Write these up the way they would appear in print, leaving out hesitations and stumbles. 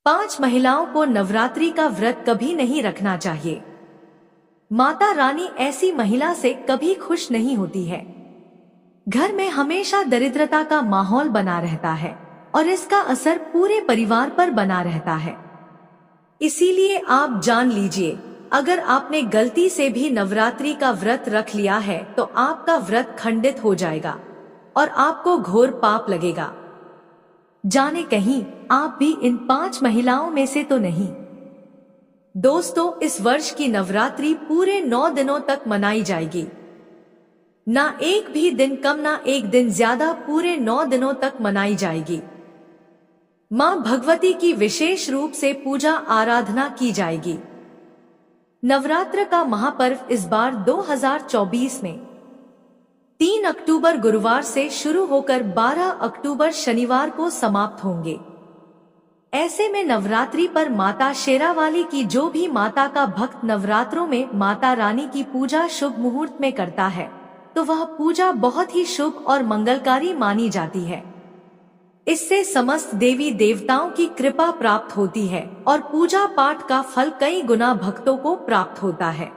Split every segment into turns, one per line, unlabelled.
5 महिलाओं को नवरात्रि का व्रत कभी नहीं रखना चाहिए। माता रानी ऐसी महिला से कभी खुश नहीं होती है। घर में हमेशा दरिद्रता का माहौल बना रहता है और इसका असर पूरे परिवार पर बना रहता है। इसीलिए आप जान लीजिए, अगर आपने गलती से भी नवरात्रि का व्रत रख लिया है तो आपका व्रत खंडित हो जाएगा और आपको घोर पाप लगेगा। जाने कहीं आप भी इन 5 महिलाओं में से तो नहीं। दोस्तों, इस वर्ष की नवरात्रि पूरे 9 दिनों तक मनाई जाएगी। ना एक भी दिन कम ना एक दिन ज्यादा, पूरे 9 दिनों तक मनाई जाएगी। मां भगवती की विशेष रूप से पूजा आराधना की जाएगी। नवरात्र का महापर्व इस बार 2024 में 3 अक्टूबर गुरुवार से शुरू होकर 12 अक्टूबर शनिवार को समाप्त होंगे। ऐसे में नवरात्रि पर माता शेरावाली की जो भी माता का भक्त नवरात्रों में माता रानी की पूजा शुभ मुहूर्त में करता है तो वह पूजा बहुत ही शुभ और मंगलकारी मानी जाती है। इससे समस्त देवी देवताओं की कृपा प्राप्त होती है और पूजा पाठ का फल कई गुना भक्तों को प्राप्त होता है।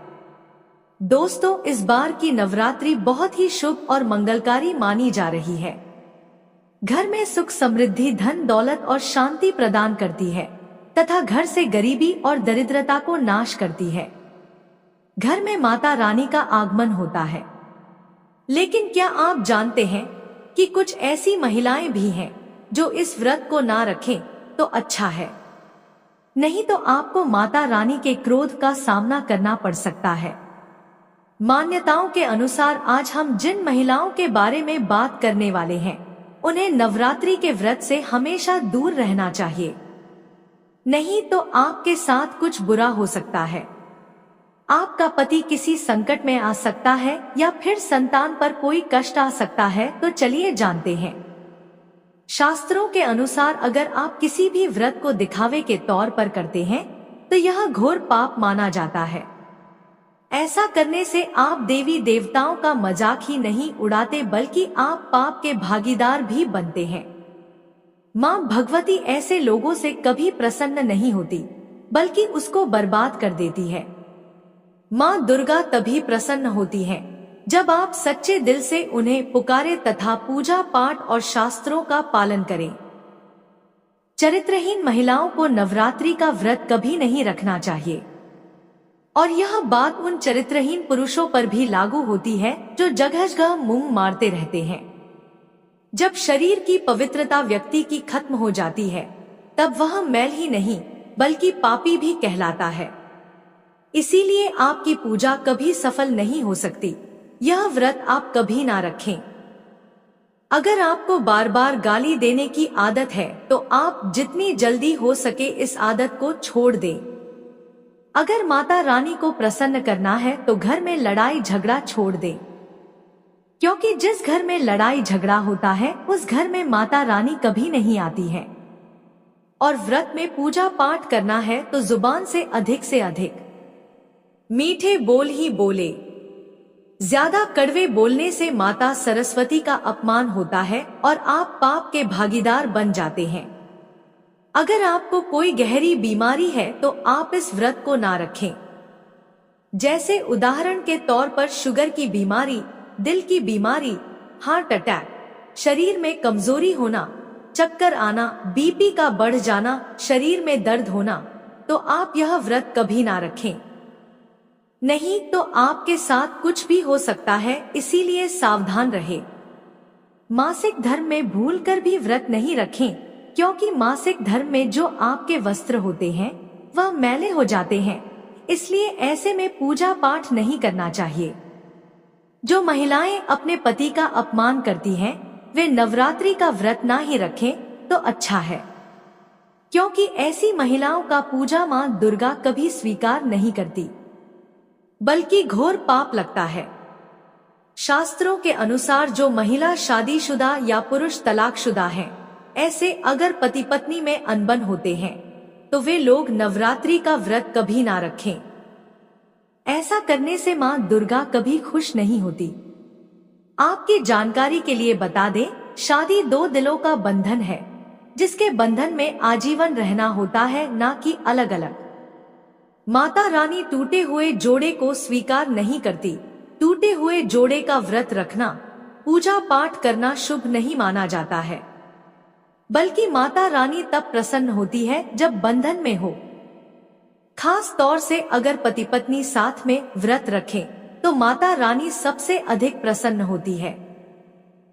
दोस्तों, इस बार की नवरात्रि बहुत ही शुभ और मंगलकारी मानी जा रही है। घर में सुख समृद्धि धन दौलत और शांति प्रदान करती है तथा घर से गरीबी और दरिद्रता को नाश करती है। घर में माता रानी का आगमन होता है। लेकिन क्या आप जानते हैं कि कुछ ऐसी महिलाएं भी हैं जो इस व्रत को ना रखें तो अच्छा है, नहीं तो आपको माता रानी के क्रोध का सामना करना पड़ सकता है। मान्यताओं के अनुसार आज हम जिन महिलाओं के बारे में बात करने वाले हैं उन्हें नवरात्रि के व्रत से हमेशा दूर रहना चाहिए, नहीं तो आपके साथ कुछ बुरा हो सकता है। आपका पति किसी संकट में आ सकता है या फिर संतान पर कोई कष्ट आ सकता है। तो चलिए जानते हैं। शास्त्रों के अनुसार अगर आप किसी भी व्रत को दिखावे के तौर पर करते हैं तो यह घोर पाप माना जाता है। ऐसा करने से आप देवी देवताओं का मजाक ही नहीं उड़ाते बल्कि आप पाप के भागीदार भी बनते हैं। मां भगवती ऐसे लोगों से कभी प्रसन्न नहीं होती बल्कि उसको बर्बाद कर देती है। मां दुर्गा तभी प्रसन्न होती हैं जब आप सच्चे दिल से उन्हें पुकारे तथा पूजा पाठ और शास्त्रों का पालन करें। चरित्रहीन महिलाओं को नवरात्रि का व्रत कभी नहीं रखना चाहिए और यह बात उन चरित्रहीन पुरुषों पर भी लागू होती है जो जगह जगह मुंह मारते रहते हैं। जब शरीर की पवित्रता व्यक्ति की खत्म हो जाती है तब वह मैल ही नहीं बल्कि पापी भी कहलाता है। इसीलिए आपकी पूजा कभी सफल नहीं हो सकती। यह व्रत आप कभी ना रखें। अगर आपको बार बार गाली देने की आदत है तो आप जितनी जल्दी हो सके इस आदत को छोड़ दें। अगर माता रानी को प्रसन्न करना है तो घर में लड़ाई झगड़ा छोड़ दें, क्योंकि जिस घर में लड़ाई झगड़ा होता है उस घर में माता रानी कभी नहीं आती है। और व्रत में पूजा पाठ करना है तो जुबान से अधिक मीठे बोल ही बोले। ज्यादा कड़वे बोलने से माता सरस्वती का अपमान होता है और आप पाप के भागीदार बन जाते हैं। अगर आपको कोई गहरी बीमारी है तो आप इस व्रत को ना रखें। जैसे उदाहरण के तौर पर शुगर की बीमारी, दिल की बीमारी, हार्ट अटैक, शरीर में कमजोरी होना, चक्कर आना, बीपी का बढ़ जाना, शरीर में दर्द होना, तो आप यह व्रत कभी ना रखें। नहीं तो आपके साथ कुछ भी हो सकता है, इसीलिए सावधान रहे। मासिक धर्म में भूलकर भी व्रत नहीं रखें, क्योंकि मासिक धर्म में जो आपके वस्त्र होते हैं वह मैले हो जाते हैं। इसलिए ऐसे में पूजा पाठ नहीं करना चाहिए। जो महिलाएं अपने पति का अपमान करती हैं, वे नवरात्रि का व्रत ना ही रखें तो अच्छा है, क्योंकि ऐसी महिलाओं का पूजा मां दुर्गा कभी स्वीकार नहीं करती, बल्कि घोर पाप लगता है। शास्त्रों के अनुसार जो महिला शादीशुदा या पुरुष तलाकशुदा हैं, ऐसे अगर पति पत्नी में अनबन होते हैं तो वे लोग नवरात्रि का व्रत कभी ना रखें। ऐसा करने से मां दुर्गा कभी खुश नहीं होती। आपकी जानकारी के लिए बता दें, शादी 2 दिलों का बंधन है जिसके बंधन में आजीवन रहना होता है, ना कि अलग अलग। माता रानी टूटे हुए जोड़े को स्वीकार नहीं करती। टूटे हुए जोड़े का व्रत रखना, पूजा पाठ करना शुभ नहीं माना जाता है, बल्कि माता रानी तब प्रसन्न होती है जब बंधन में हो। खास तौर से अगर पति पत्नी साथ में व्रत रखें तो माता रानी सबसे अधिक प्रसन्न होती है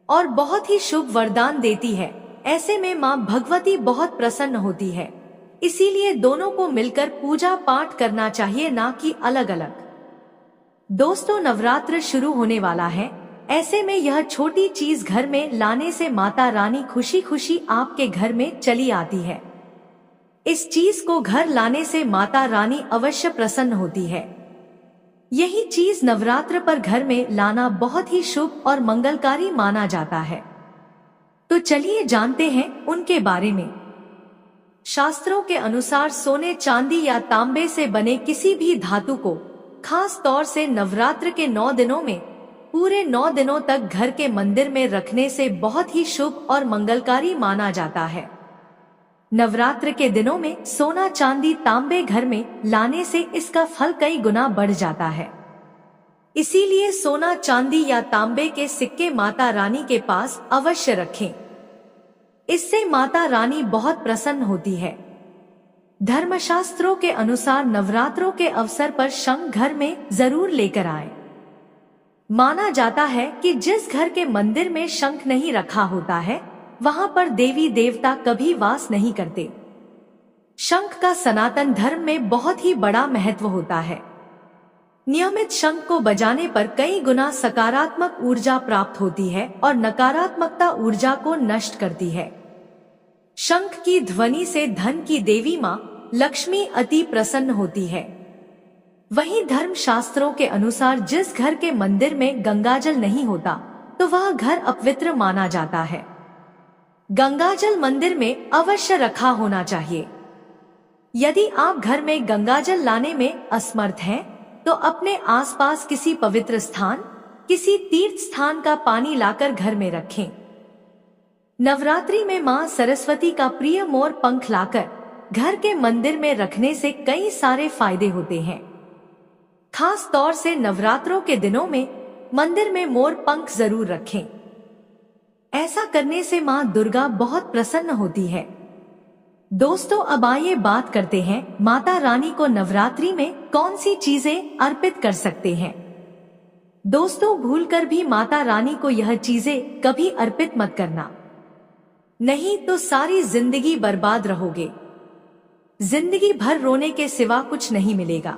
और बहुत ही शुभ वरदान देती है। ऐसे में माँ भगवती बहुत प्रसन्न होती है, इसीलिए दोनों को मिलकर पूजा पाठ करना चाहिए, ना कि अलग अलग। दोस्तों, नवरात्र शुरू होने वाला है। ऐसे में यह छोटी चीज घर में लाने से माता रानी खुशी खुशी आपके घर में चली आती है। इस चीज को घर लाने से माता रानी अवश्य प्रसन्न होती है। यही चीज नवरात्र पर घर में लाना बहुत ही शुभ और मंगलकारी माना जाता है। तो चलिए जानते हैं उनके बारे में। शास्त्रों के अनुसार सोने, चांदी या तांबे से बने किसी भी धातु को खास तौर से नवरात्र के 9 दिनों में पूरे 9 दिनों तक घर के मंदिर में रखने से बहुत ही शुभ और मंगलकारी माना जाता है। नवरात्र के दिनों में सोना, चांदी, तांबे घर में लाने से इसका फल कई गुना बढ़ जाता है। इसीलिए सोना, चांदी या तांबे के सिक्के माता रानी के पास अवश्य रखें। इससे माता रानी बहुत प्रसन्न होती है। धर्मशास्त्रों के अनुसार नवरात्रों के अवसर पर शंख घर में जरूर लेकर आए। माना जाता है कि जिस घर के मंदिर में शंख नहीं रखा होता है, वहां पर देवी देवता कभी वास नहीं करते। शंख का सनातन धर्म में बहुत ही बड़ा महत्व होता है। नियमित शंख को बजाने पर कई गुना सकारात्मक ऊर्जा प्राप्त होती है और नकारात्मकता ऊर्जा को नष्ट करती है। शंख की ध्वनि से धन की देवी मां लक्ष्मी अति प्रसन्न होती है। वहीं धर्म शास्त्रों के अनुसार जिस घर के मंदिर में गंगाजल नहीं होता तो वह घर अपवित्र माना जाता है। गंगाजल मंदिर में अवश्य रखा होना चाहिए। यदि आप घर में गंगाजल लाने में असमर्थ हैं, तो अपने आसपास किसी पवित्र स्थान, किसी तीर्थ स्थान का पानी लाकर घर में रखें। नवरात्रि में मां सरस्वती का प्रिय मोर पंख लाकर घर के मंदिर में रखने से कई सारे फायदे होते हैं। खास तौर से नवरात्रों के दिनों में मंदिर में मोर पंख जरूर रखें। ऐसा करने से मां दुर्गा बहुत प्रसन्न होती है। दोस्तों, अब आइए बात करते हैं माता रानी को नवरात्रि में कौन सी चीजें अर्पित कर सकते हैं। दोस्तों, भूलकर भी माता रानी को यह चीजें कभी अर्पित मत करना, नहीं तो सारी जिंदगी बर्बाद रहोगे। जिंदगी भर रोने के सिवा कुछ नहीं मिलेगा।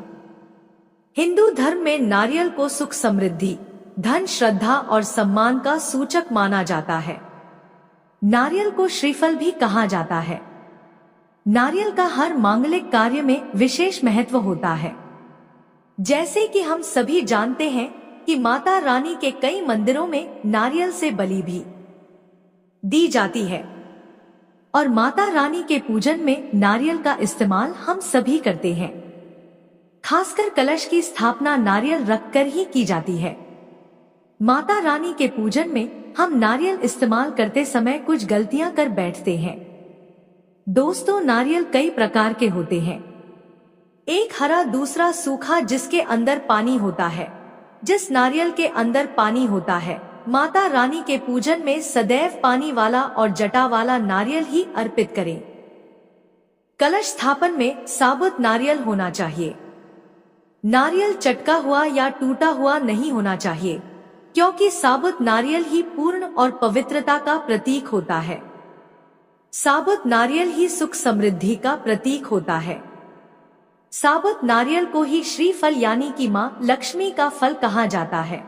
हिंदू धर्म में नारियल को सुख, समृद्धि, धन, श्रद्धा और सम्मान का सूचक माना जाता है। नारियल को श्रीफल भी कहा जाता है। नारियल का हर मांगलिक कार्य में विशेष महत्व होता है। जैसे कि हम सभी जानते हैं कि माता रानी के कई मंदिरों में नारियल से बलि भी दी जाती है और माता रानी के पूजन में नारियल का इस्तेमाल हम सभी करते हैं। खासकर कलश की स्थापना नारियल रखकर ही की जाती है। माता रानी के पूजन में हम नारियल इस्तेमाल करते समय कुछ गलतियां कर बैठते हैं। दोस्तों, नारियल कई प्रकार के होते हैं। एक हरा, दूसरा सूखा जिसके अंदर पानी होता है। जिस नारियल के अंदर पानी होता है, माता रानी के पूजन में सदैव पानी वाला और जटा वाला नारियल ही अर्पित करें। कलश स्थापन में साबुत नारियल होना चाहिए। नारियल चटका हुआ या टूटा हुआ नहीं होना चाहिए, क्योंकि साबुत नारियल ही पूर्ण और पवित्रता का प्रतीक होता है। साबुत नारियल ही सुख, समृद्धि का प्रतीक होता है। साबुत नारियल को ही श्रीफल यानी कि मां लक्ष्मी का फल कहा जाता है।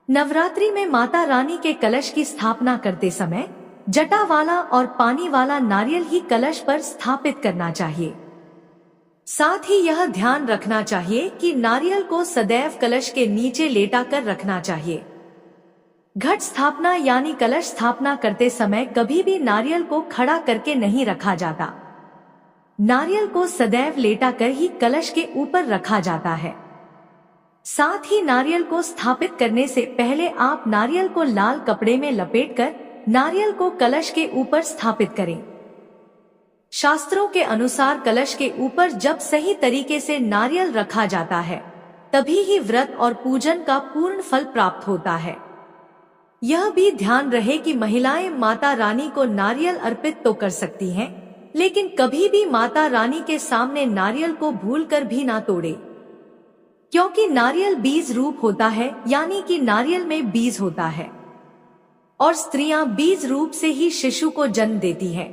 नवरात्रि में माता रानी के कलश की स्थापना करते समय जटा वाला और पानी वाला नारियल ही कलश पर स्थापित करना चाहिए। साथ ही यह ध्यान रखना चाहिए कि नारियल को सदैव कलश के नीचे लेटा कर रखना चाहिए। घट स्थापना यानी कलश स्थापना करते समय कभी भी नारियल को खड़ा करके नहीं रखा जाता। नारियल को सदैव लेटा कर ही कलश के ऊपर रखा जाता है। साथ ही नारियल को स्थापित करने से पहले आप नारियल को लाल कपड़े में लपेटकर नारियल को कलश के ऊपर स्थापित करें। शास्त्रों के अनुसार कलश के ऊपर जब सही तरीके से नारियल रखा जाता है तभी ही व्रत और पूजन का पूर्ण फल प्राप्त होता है। यह भी ध्यान रहे कि महिलाएं माता रानी को नारियल अर्पित तो कर सकती हैं, लेकिन कभी भी माता रानी के सामने नारियल को भूलकर भी ना तोड़े, क्योंकि नारियल बीज रूप होता है, यानी कि नारियल में बीज होता है और स्त्रियां बीज रूप से ही शिशु को जन्म देती है।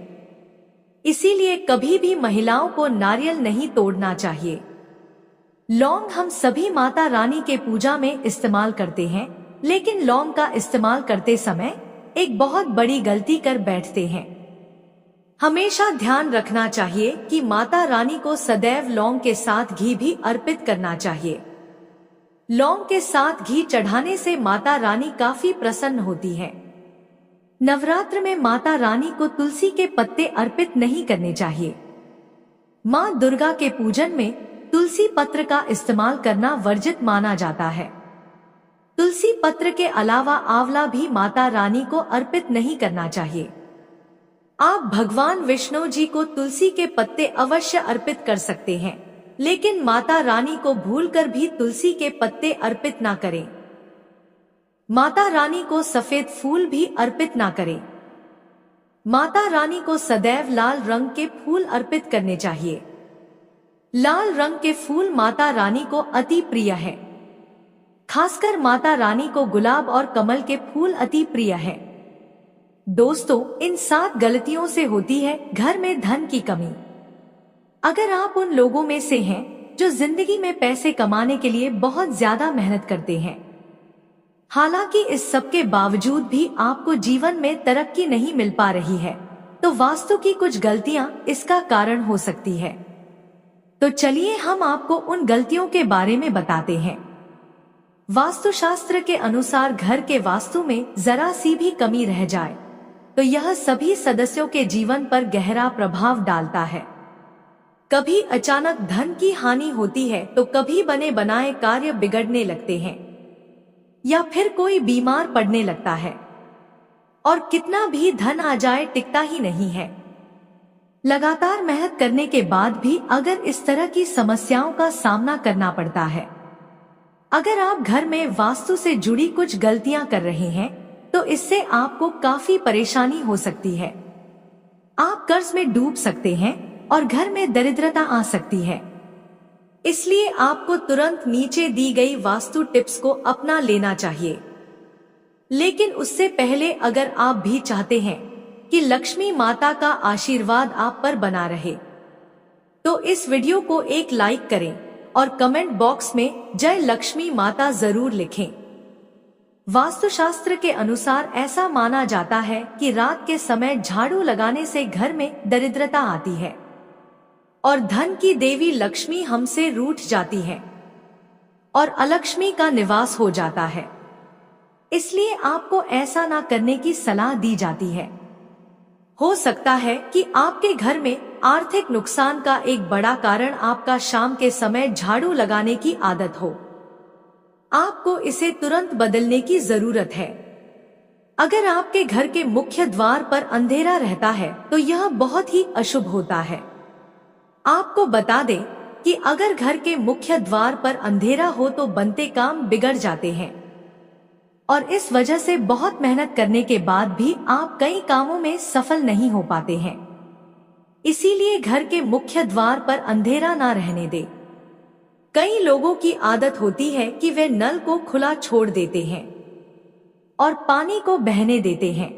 इसीलिए कभी भी महिलाओं को नारियल नहीं तोड़ना चाहिए। लौंग हम सभी माता रानी के पूजा में इस्तेमाल करते हैं, लेकिन लौंग का इस्तेमाल करते समय एक बहुत बड़ी गलती कर बैठते हैं। हमेशा ध्यान रखना चाहिए कि माता रानी को सदैव लौंग के साथ घी भी अर्पित करना चाहिए। लौंग के साथ घी चढ़ाने से माता रानी काफी प्रसन्न होती है। नवरात्र में माता रानी को तुलसी के पत्ते अर्पित नहीं करने चाहिए। माँ दुर्गा के पूजन में तुलसी पत्र का इस्तेमाल करना वर्जित माना जाता है। तुलसी पत्र के अलावा आंवला भी माता रानी को अर्पित नहीं करना चाहिए। आप भगवान विष्णु जी को तुलसी के पत्ते अवश्य अर्पित कर सकते हैं, लेकिन माता रानी को भूलकर भी तुलसी के पत्ते अर्पित ना करें। माता रानी को सफेद फूल भी अर्पित ना करें। माता रानी को सदैव लाल रंग के फूल अर्पित करने चाहिए। लाल रंग के फूल माता रानी को अति प्रिय है। खासकर माता रानी को गुलाब और कमल के फूल अति प्रिय है। दोस्तों, इन 7 गलतियों से होती है घर में धन की कमी। अगर आप उन लोगों में से हैं जो जिंदगी में पैसे कमाने के लिए बहुत ज्यादा मेहनत करते हैं, हालांकि इस सब के बावजूद भी आपको जीवन में तरक्की नहीं मिल पा रही है, तो वास्तु की कुछ गलतियां इसका कारण हो सकती है। तो चलिए हम आपको उन गलतियों के बारे में बताते हैं। वास्तुशास्त्र के अनुसार घर के वास्तु में जरा सी भी कमी रह जाए तो यह सभी सदस्यों के जीवन पर गहरा प्रभाव डालता है। कभी अचानक धन की हानि होती है, तो कभी बने बनाए कार्य बिगड़ने लगते हैं या फिर कोई बीमार पड़ने लगता है, और कितना भी धन आ जाए टिकता ही नहीं है। लगातार मेहनत करने के बाद भी अगर इस तरह की समस्याओं का सामना करना पड़ता है, अगर आप घर में वास्तु से जुड़ी कुछ गलतियां कर रहे हैं, तो इससे आपको काफी परेशानी हो सकती है। आप कर्ज में डूब सकते हैं और घर में दरिद्रता आ सकती है। इसलिए आपको तुरंत नीचे दी गई वास्तु टिप्स को अपना लेना चाहिए। लेकिन उससे पहले अगर आप भी चाहते हैं कि लक्ष्मी माता का आशीर्वाद आप पर बना रहे, तो इस वीडियो को एक लाइक करें और कमेंट बॉक्स में जय लक्ष्मी माता जरूर लिखें। वास्तुशास्त्र के अनुसार ऐसा माना जाता है कि रात के समय झाड़ू लगाने से घर में दरिद्रता आती है और धन की देवी लक्ष्मी हमसे रूठ जाती है और अलक्ष्मी का निवास हो जाता है। इसलिए आपको ऐसा ना करने की सलाह दी जाती है। हो सकता है कि आपके घर में आर्थिक नुकसान का एक बड़ा कारण आपका शाम के समय झाड़ू लगाने की आदत हो। आपको इसे तुरंत बदलने की जरूरत है। अगर आपके घर के मुख्य द्वार पर अंधेरा रहता है तो यह बहुत ही अशुभ होता है। आपको बता दें कि अगर घर के मुख्य द्वार पर अंधेरा हो तो बनते काम बिगड़ जाते हैं और इस वजह से बहुत मेहनत करने के बाद भी आप कई कामों में सफल नहीं हो पाते हैं। इसीलिए घर के मुख्य द्वार पर अंधेरा ना रहने दे। कई लोगों की आदत होती है कि वे नल को खुला छोड़ देते हैं और पानी को बहने देते हैं।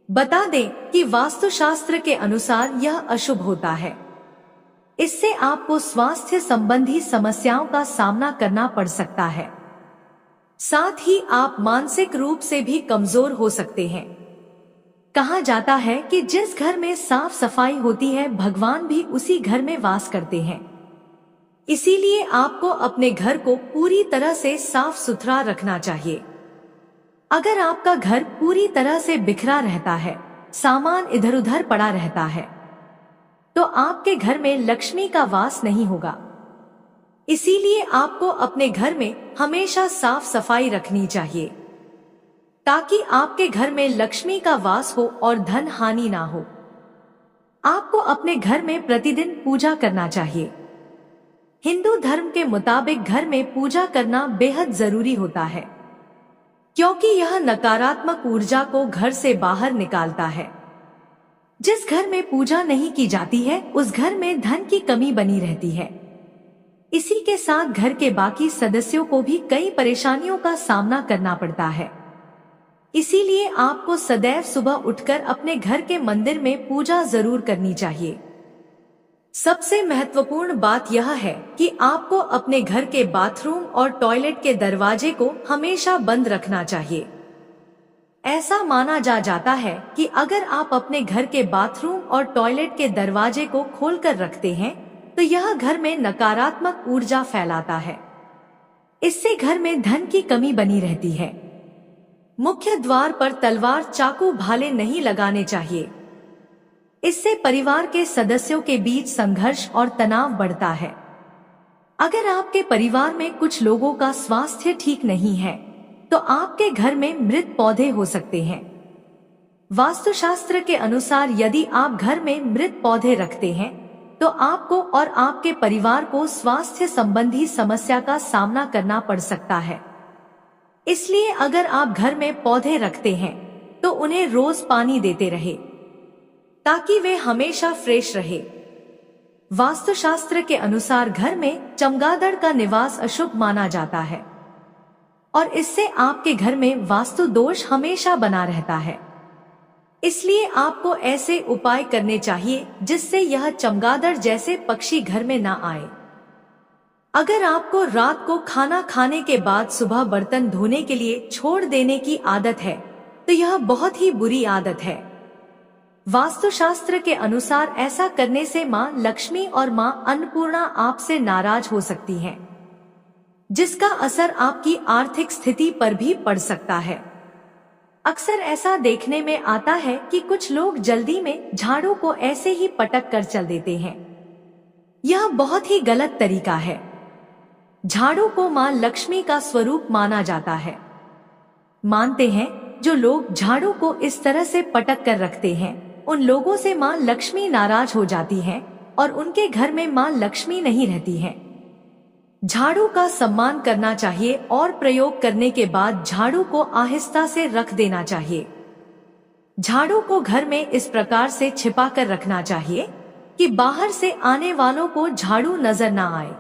बता दें कि वास्तुशास्त्र के अनुसार यह अशुभ होता है। इससे आपको स्वास्थ्य संबंधी समस्याओं का सामना करना पड़ सकता है। साथ ही आप मानसिक रूप से भी कमजोर हो सकते हैं। कहा जाता है कि जिस घर में साफ सफाई होती है, भगवान भी उसी घर में वास करते हैं। इसीलिए आपको अपने घर को पूरी तरह से साफ सुथरा रखना चाहिए। अगर आपका घर पूरी तरह से बिखरा रहता है, सामान इधर उधर पड़ा रहता है, तो आपके घर में लक्ष्मी का वास नहीं होगा। इसीलिए आपको अपने घर में हमेशा साफ सफाई रखनी चाहिए ताकि आपके घर में लक्ष्मी का वास हो और धन हानि ना हो। आपको अपने घर में प्रतिदिन पूजा करना चाहिए। हिंदू धर्म के मुताबिक घर में पूजा करना बेहद जरूरी होता है, क्योंकि यह नकारात्मक ऊर्जा को घर से बाहर निकालता है। जिस घर में पूजा नहीं की जाती है उस घर में धन की कमी बनी रहती है। इसी के साथ घर के बाकी सदस्यों को भी कई परेशानियों का सामना करना पड़ता है। इसीलिए आपको सदैव सुबह उठकर अपने घर के मंदिर में पूजा जरूर करनी चाहिए। सबसे महत्वपूर्ण बात यह है कि आपको अपने घर के बाथरूम और टॉयलेट के दरवाजे को हमेशा बंद रखना चाहिए। ऐसा माना जाता है कि अगर आप अपने घर के बाथरूम और टॉयलेट के दरवाजे को खोलकर रखते हैं तो यह घर में नकारात्मक ऊर्जा फैलाता है। इससे घर में धन की कमी बनी रहती है। मुख्य द्वार पर तलवार, चाकू, भाले नहीं लगाने चाहिए। इससे परिवार के सदस्यों के बीच संघर्ष और तनाव बढ़ता है। अगर आपके परिवार में कुछ लोगों का स्वास्थ्य ठीक नहीं है तो आपके घर में मृत पौधे हो सकते हैं। वास्तुशास्त्र के अनुसार यदि आप घर में मृत पौधे रखते हैं तो आपको और आपके परिवार को स्वास्थ्य संबंधी समस्या का सामना करना पड़ सकता है। इसलिए अगर आप घर में पौधे रखते हैं तो उन्हें रोज पानी देते रहे ताकि वे हमेशा फ्रेश रहे। वास्तुशास्त्र के अनुसार घर में चमगादड़ का निवास अशुभ माना जाता है और इससे आपके घर में वास्तु दोष हमेशा बना रहता है। इसलिए आपको ऐसे उपाय करने चाहिए जिससे यह चमगादड़ जैसे पक्षी घर में ना आए। अगर आपको रात को खाना खाने के बाद सुबह बर्तन धोने के लिए छोड़ देने की आदत है तो यह बहुत ही बुरी आदत है। वास्तुशास्त्र के अनुसार ऐसा करने से माँ लक्ष्मी और माँ अन्नपूर्णा आपसे नाराज हो सकती हैं, जिसका असर आपकी आर्थिक स्थिति पर भी पड़ सकता है। अक्सर ऐसा देखने में आता है कि कुछ लोग जल्दी में झाड़ू को ऐसे ही पटक कर चल देते हैं। यह बहुत ही गलत तरीका है। झाड़ू को माँ लक्ष्मी का स्वरूप माना जाता है। मानते हैं जो लोग झाड़ू को इस तरह से पटक कर रखते हैं उन लोगों से माँ लक्ष्मी नाराज हो जाती हैं और उनके घर में माँ लक्ष्मी नहीं रहती हैं। झाड़ू का सम्मान करना चाहिए और प्रयोग करने के बाद झाड़ू को आहिस्ता से रख देना चाहिए। झाड़ू को घर में इस प्रकार से छिपा कर रखना चाहिए कि बाहर से आने वालों को झाड़ू नजर ना आए।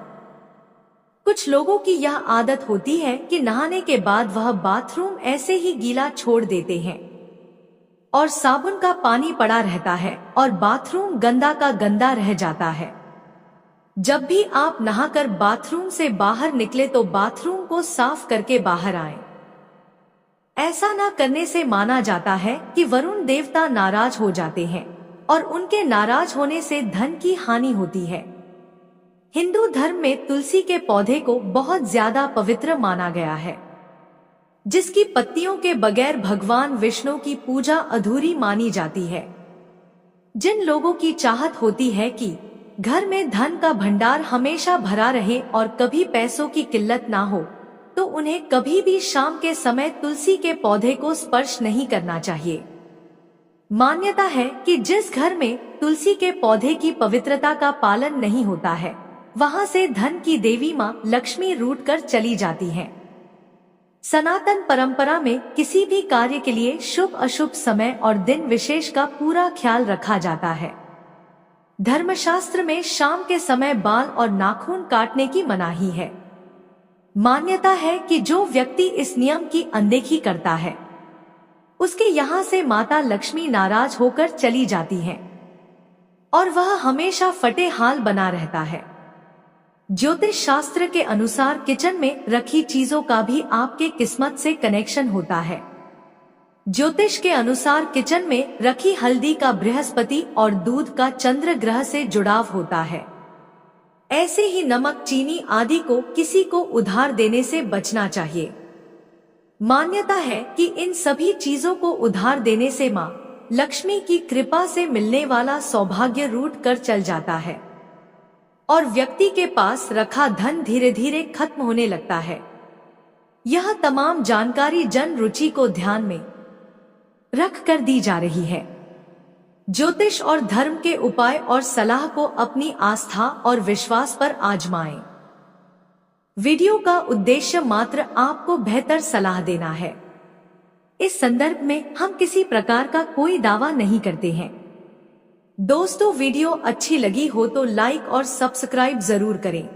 कुछ लोगों की यह आदत होती है कि नहाने के बाद वह बाथरूम ऐसे ही गीला छोड़ देते हैं और साबुन का पानी पड़ा रहता है और बाथरूम गंदा का गंदा रह जाता है। जब भी आप नहाकर बाथरूम से बाहर निकले तो बाथरूम को साफ करके बाहर आएं। ऐसा न करने से माना जाता है कि वरुण देवता नाराज हो जाते हैं और उनके नाराज होने से धन की हानि होती है। हिंदू धर्म में तुलसी के पौधे को बहुत ज्यादा पवित्र माना गया है, जिसकी पत्तियों के बगैर भगवान विष्णु की पूजा अधूरी मानी जाती है। जिन लोगों की चाहत होती है कि घर में धन का भंडार हमेशा भरा रहे और कभी पैसों की किल्लत ना हो, तो उन्हें कभी भी शाम के समय तुलसी के पौधे को स्पर्श नहीं करना चाहिए। मान्यता है कि जिस घर में तुलसी के पौधे की पवित्रता का पालन नहीं होता है वहां से धन की देवी मां लक्ष्मी रूठ कर चली जाती हैं। सनातन परंपरा में किसी भी कार्य के लिए शुभ अशुभ समय और दिन विशेष का पूरा ख्याल रखा जाता है। धर्मशास्त्र में शाम के समय बाल और नाखून काटने की मनाही है। मान्यता है कि जो व्यक्ति इस नियम की अनदेखी करता है उसके यहाँ से माता लक्ष्मी नाराज होकर चली जाती हैं और वह हमेशा फटे हाल बना रहता है। ज्योतिष शास्त्र के अनुसार किचन में रखी चीजों का भी आपके किस्मत से कनेक्शन होता है। ज्योतिष के अनुसार किचन में रखी हल्दी का बृहस्पति और दूध का चंद्र ग्रह से जुड़ाव होता है। ऐसे ही नमक, चीनी आदि को किसी को उधार देने से बचना चाहिए। मान्यता है कि इन सभी चीजों को उधार देने से मां लक्ष्मी की कृपा से मिलने वाला सौभाग्य रूठ कर चल जाता है और व्यक्ति के पास रखा धन धीरे धीरे खत्म होने लगता है। यह तमाम जानकारी जन रुचि को ध्यान में रख कर दी जा रही है। ज्योतिष और धर्म के उपाय और सलाह को अपनी आस्था और विश्वास पर आजमाएं। वीडियो का उद्देश्य मात्र आपको बेहतर सलाह देना है। इस संदर्भ में हम किसी प्रकार का कोई दावा नहीं करते हैं। दोस्तों, वीडियो अच्छी लगी हो तो लाइक और सब्सक्राइब जरूर करें।